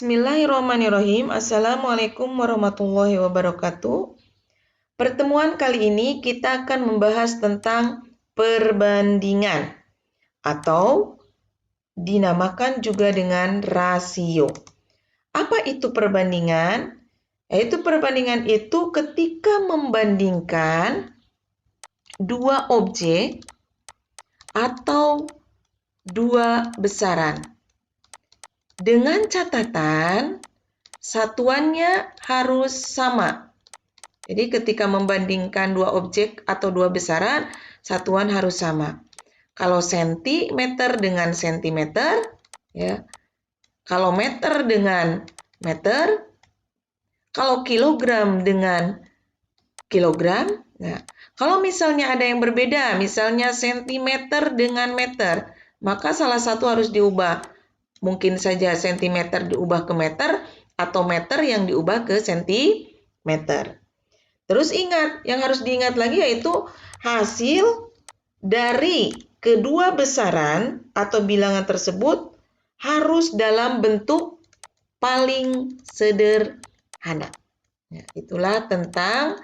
Bismillahirrahmanirrahim. Assalamualaikum warahmatullahi wabarakatuh. Pertemuan kali ini kita akan membahas tentang perbandingan atau dinamakan juga dengan rasio. Apa itu perbandingan? Yaitu perbandingan itu ketika membandingkan dua objek atau dua besaran. Dengan catatan, satuannya harus sama. Jadi ketika membandingkan dua objek atau dua besaran, satuan harus sama. Kalau sentimeter dengan sentimeter, ya. Kalau meter dengan meter, kalau kilogram dengan kilogram. Nah, kalau misalnya ada yang berbeda, misalnya sentimeter dengan meter, maka salah satu harus diubah. Mungkin saja sentimeter diubah ke meter atau meter yang diubah ke sentimeter. Terus ingat, yang harus diingat lagi yaitu hasil dari kedua besaran atau bilangan tersebut harus dalam bentuk paling sederhana. Ya, itulah tentang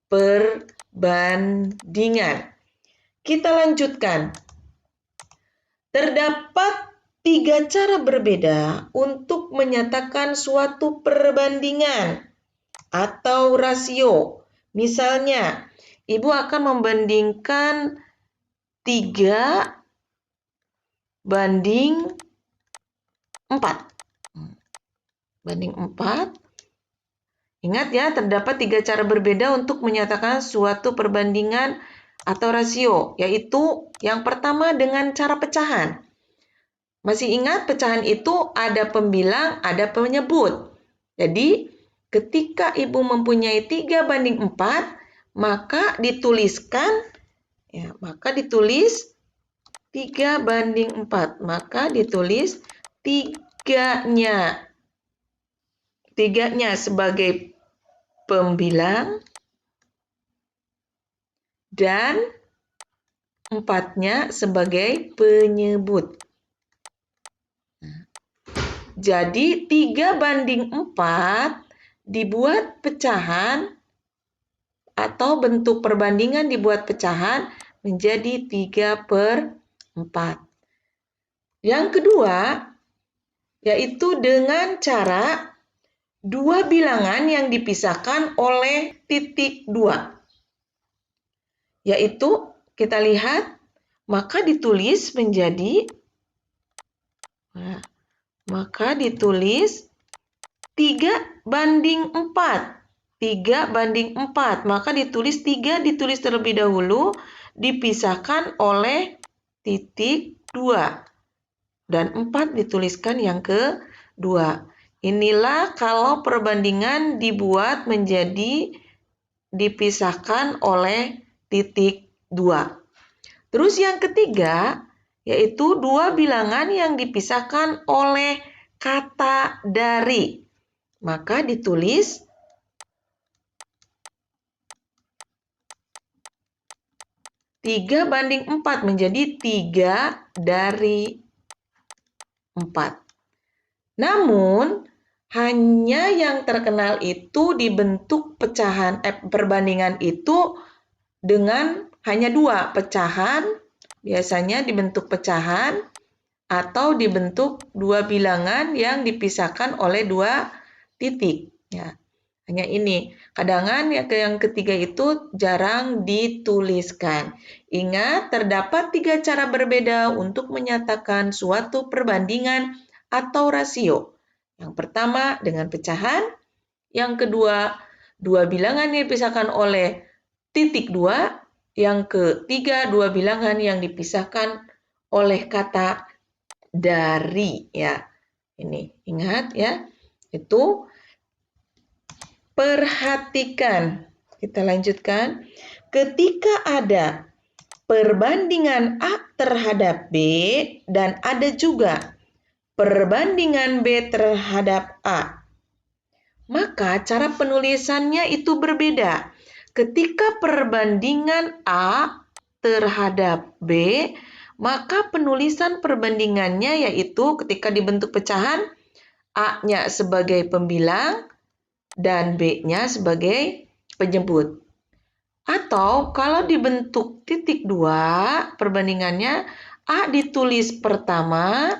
perbandingan. Kita lanjutkan. Terdapat 3 cara berbeda untuk menyatakan suatu perbandingan atau rasio. Misalnya, Ibu akan membandingkan 3 banding 4. Banding 4. Ingat ya, terdapat 3 cara berbeda untuk menyatakan suatu perbandingan atau rasio, yaitu yang pertama dengan cara pecahan. Masih ingat pecahan itu ada pembilang, ada penyebut. Jadi ketika Ibu mempunyai 3 banding 4, maka dituliskan, ya, maka ditulis 3 banding 4. Maka ditulis tiganya sebagai pembilang dan 4-nya sebagai penyebut. Jadi 3 banding 4 dibuat pecahan atau bentuk perbandingan dibuat pecahan menjadi 3/4. Yang kedua, yaitu dengan cara dua bilangan yang dipisahkan oleh titik 2. Yaitu kita lihat, maka ditulis menjadi, maka ditulis 3 banding 4. 3 banding 4. Maka ditulis 3 ditulis terlebih dahulu, dipisahkan oleh titik 2. Dan 4 dituliskan yang kedua. Inilah kalau perbandingan dibuat menjadi dipisahkan oleh titik 2. Terus yang ketiga, yaitu dua bilangan yang dipisahkan oleh kata dari. Maka ditulis 3 banding 4 menjadi 3/4. Namun, hanya yang terkenal itu dibentuk pecahan perbandingan itu dengan hanya 2 pecahan, biasanya dibentuk pecahan atau dibentuk 2 bilangan yang dipisahkan oleh 2 titik. Ya, hanya ini. Kadang yang ketiga itu jarang dituliskan. Ingat, terdapat 3 cara berbeda untuk menyatakan suatu perbandingan atau rasio. Yang pertama dengan pecahan, yang kedua 2 bilangan yang dipisahkan oleh titik 2, yang ketiga 2 bilangan yang dipisahkan oleh kata dari, ya. Ini ingat ya. Itu perhatikan. Kita lanjutkan. Ketika ada perbandingan A terhadap B dan ada juga perbandingan B terhadap A, maka cara penulisannya itu berbeda. Ketika perbandingan A terhadap B, maka penulisan perbandingannya yaitu ketika dibentuk pecahan, A-nya sebagai pembilang dan B-nya sebagai penyebut. Atau kalau dibentuk titik 2, perbandingannya A ditulis pertama,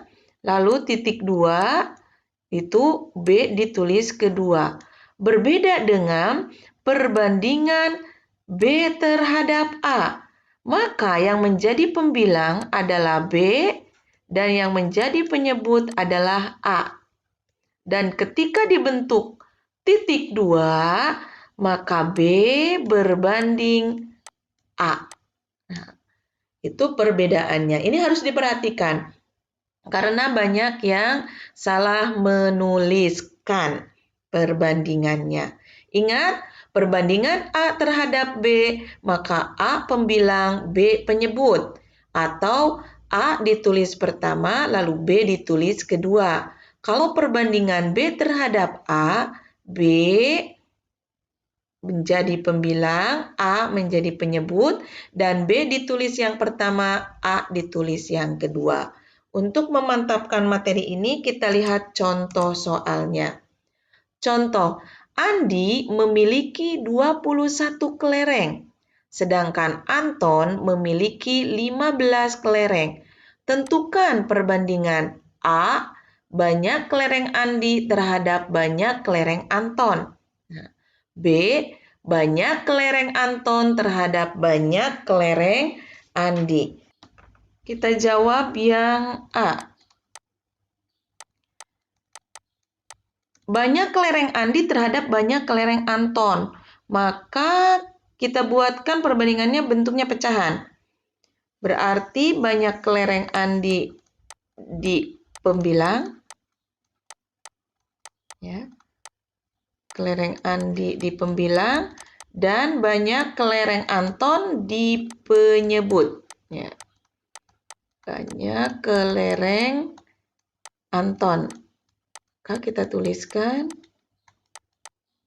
lalu titik 2 itu B ditulis kedua. Berbeda dengan perbandingan B terhadap A. Maka yang menjadi pembilang adalah B dan yang menjadi penyebut adalah A. Dan ketika dibentuk titik 2, maka B berbanding A. Nah, itu perbedaannya. Ini harus diperhatikan karena banyak yang salah menuliskan perbandingannya. Ingat, perbandingan A terhadap B, maka A pembilang, B penyebut. Atau A ditulis pertama, lalu B ditulis kedua. Kalau perbandingan B terhadap A, B menjadi pembilang, A menjadi penyebut, dan B ditulis yang pertama, A ditulis yang kedua. Untuk memantapkan materi ini, kita lihat contoh soalnya. Contoh, Andi memiliki 21 kelereng, sedangkan Anton memiliki 15 kelereng. Tentukan perbandingan A, banyak kelereng Andi terhadap banyak kelereng Anton. B, banyak kelereng Anton terhadap banyak kelereng Andi. Kita jawab yang A. Banyak kelereng Andi terhadap banyak kelereng Anton. Maka kita buatkan perbandingannya bentuknya pecahan. Berarti banyak kelereng Andi di pembilang. Ya. Kelereng Andi di pembilang. Dan banyak kelereng Anton di penyebut. Ya. Banyak kelereng Anton. Maka kita tuliskan.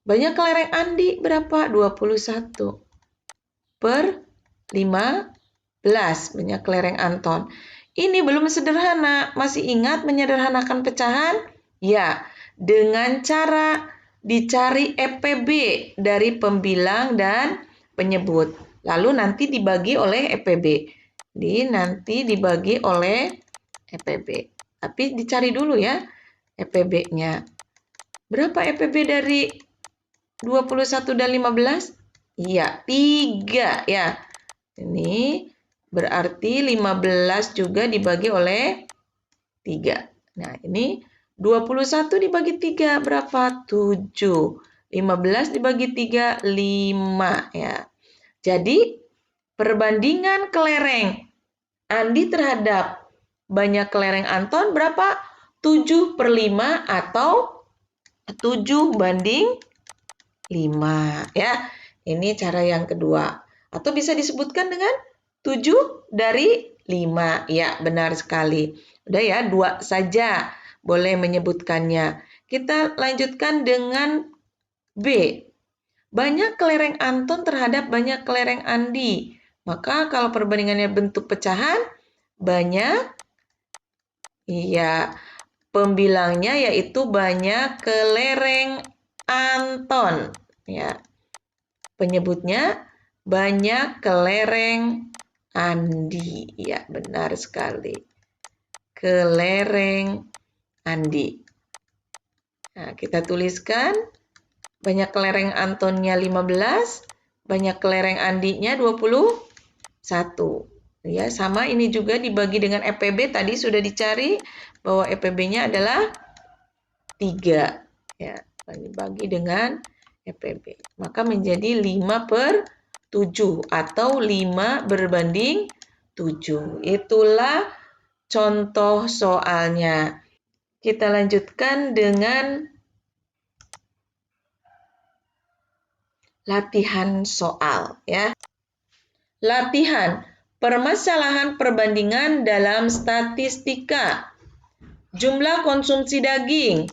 Banyak kelereng Andi berapa? 21 per 15. Banyak kelereng Anton. Ini belum sederhana. Masih ingat menyederhanakan pecahan? Ya, dengan cara dicari EPB dari pembilang dan penyebut. Lalu nanti dibagi oleh EPB. Nanti dibagi oleh EPB. Tapi dicari dulu ya EPB-nya. Berapa EPB dari 21 dan 15? Iya, 3 ya. Ini berarti 15 juga dibagi oleh 3. Nah, ini 21 dibagi 3 berapa? 7. 15 dibagi 3, 5 ya. Jadi, perbandingan kelereng Andi terhadap banyak kelereng Anton berapa? 7 per 5 atau 7 banding 5 ya. Ini cara yang kedua. Atau bisa disebutkan dengan 7 dari 5. Ya, benar sekali. Udah ya, 2 saja boleh menyebutkannya. Kita lanjutkan dengan B. Banyak kelereng Anton terhadap banyak kelereng Andi. Maka kalau perbandingannya bentuk pecahan, banyak, iya, pembilangnya yaitu banyak kelereng Anton. Ya. Penyebutnya banyak kelereng Andi. Ya, benar sekali. Kelereng Andi. Nah, kita tuliskan banyak kelereng Antonnya 15, banyak kelereng Andinya 21. Ya, sama ini juga dibagi dengan EPB tadi sudah dicari bahwa EPB-nya adalah 3. Ya, dibagi dengan EPB. Maka menjadi 5 per 7 atau 5 berbanding 7. Itulah contoh soalnya. Kita lanjutkan dengan latihan soal ya. Latihan permasalahan perbandingan dalam statistika. Jumlah konsumsi daging.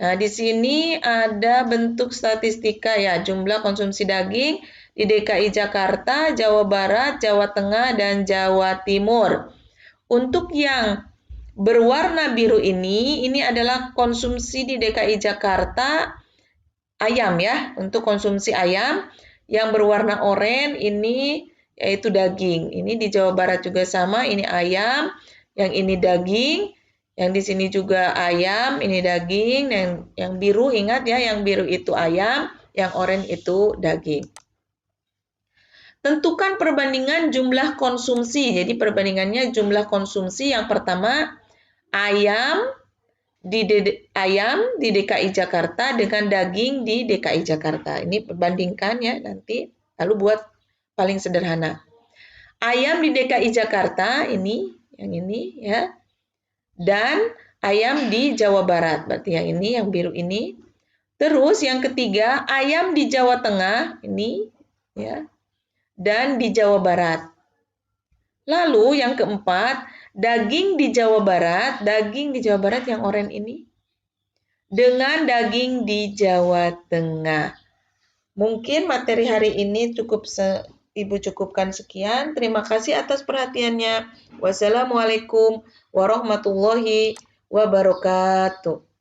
Nah, di sini ada bentuk statistika ya, jumlah konsumsi daging di DKI Jakarta, Jawa Barat, Jawa Tengah, dan Jawa Timur. Untuk yang berwarna biru ini adalah konsumsi di DKI Jakarta ayam ya, untuk konsumsi ayam. Yang berwarna oranye ini yaitu daging. Ini di Jawa Barat juga sama, ini ayam, yang ini daging, yang di sini juga ayam, ini daging, yang biru ingat ya, yang biru itu ayam, yang oranye itu daging. Tentukan perbandingan jumlah konsumsi. Jadi perbandingannya jumlah konsumsi yang pertama ayam di DKI Jakarta dengan daging di DKI Jakarta. Ini perbandingkan ya nanti. Lalu buat paling sederhana. Ayam di DKI Jakarta ini, yang ini ya. Dan ayam di Jawa Barat. Berarti yang ini, yang biru ini. Terus yang ketiga, ayam di Jawa Tengah ini ya. Dan di Jawa Barat. Lalu yang keempat, daging di Jawa Barat yang oranye ini dengan daging di Jawa Tengah. Mungkin materi hari ini Ibu cukupkan sekian. Terima kasih atas perhatiannya. Wassalamualaikum warahmatullahi wabarakatuh.